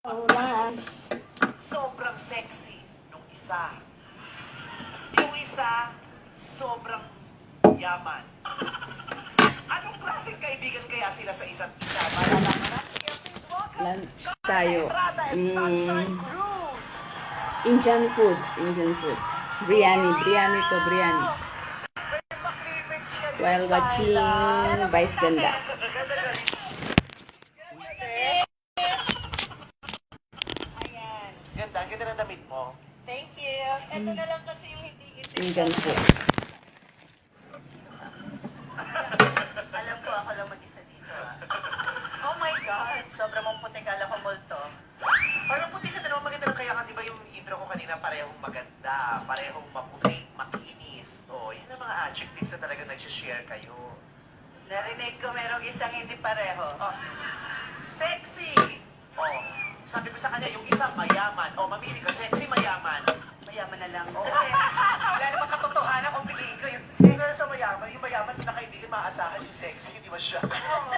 Ulan. Sobrang sexy nung isa. Yung isa, sobrang yaman. Anong klaseng kaibigan kaya sila sa isa't isa? Malalaman natin. Lunch tayo. Estrada and Sunshine Cruz. Indian food. Indian food. Biryani. Biryani to biryani. May maklimit siya dito, While watching Ayla. Vice Ganda. Ayan. Ganda, ang ganda ng damit mo. Thank you. Ito na lang kasi yung hindi itim. Indian food. Alam ko, ako lang mag-isa dito. Oh my God. Sobrang mong puti, kala ko multo. Parang puti ka na naman, maganda lang kaya ka, di ba yung intro ko kanina, parehong maganda, parehong maputi, makinis. O, yun ang mga adjectives na talagang nag-share kayo. Narinig ko merong isang hindi pareho. Oh, sexy! Oh, sabi ko sa kanya, yung isang mayaman. Oh, mamili ka, sexy, mayaman. Mayaman na lang. Oo. Kasi wala namang katotohanan kung piliin ko yung Sino sa mayaman? Yung mayaman, pinakaibigan, maaasahan yung sexy, di ba siya? Oo.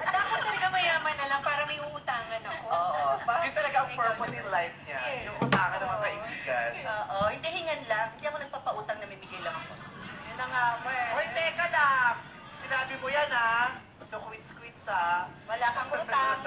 At ako talaga mayaman na lang para may uutangan ako. Oo. Yun talaga ang purpose in life niya. Yung usakan ng mga kaibigan. Oo. Hindi hingan lang. Hindi ako nagpapautang na mimigay lang ako. Yun na nga mo eh. Hoy, teka lang! Sinabi mo yan, ha? So, quits-quits, ha? Wala kang utang.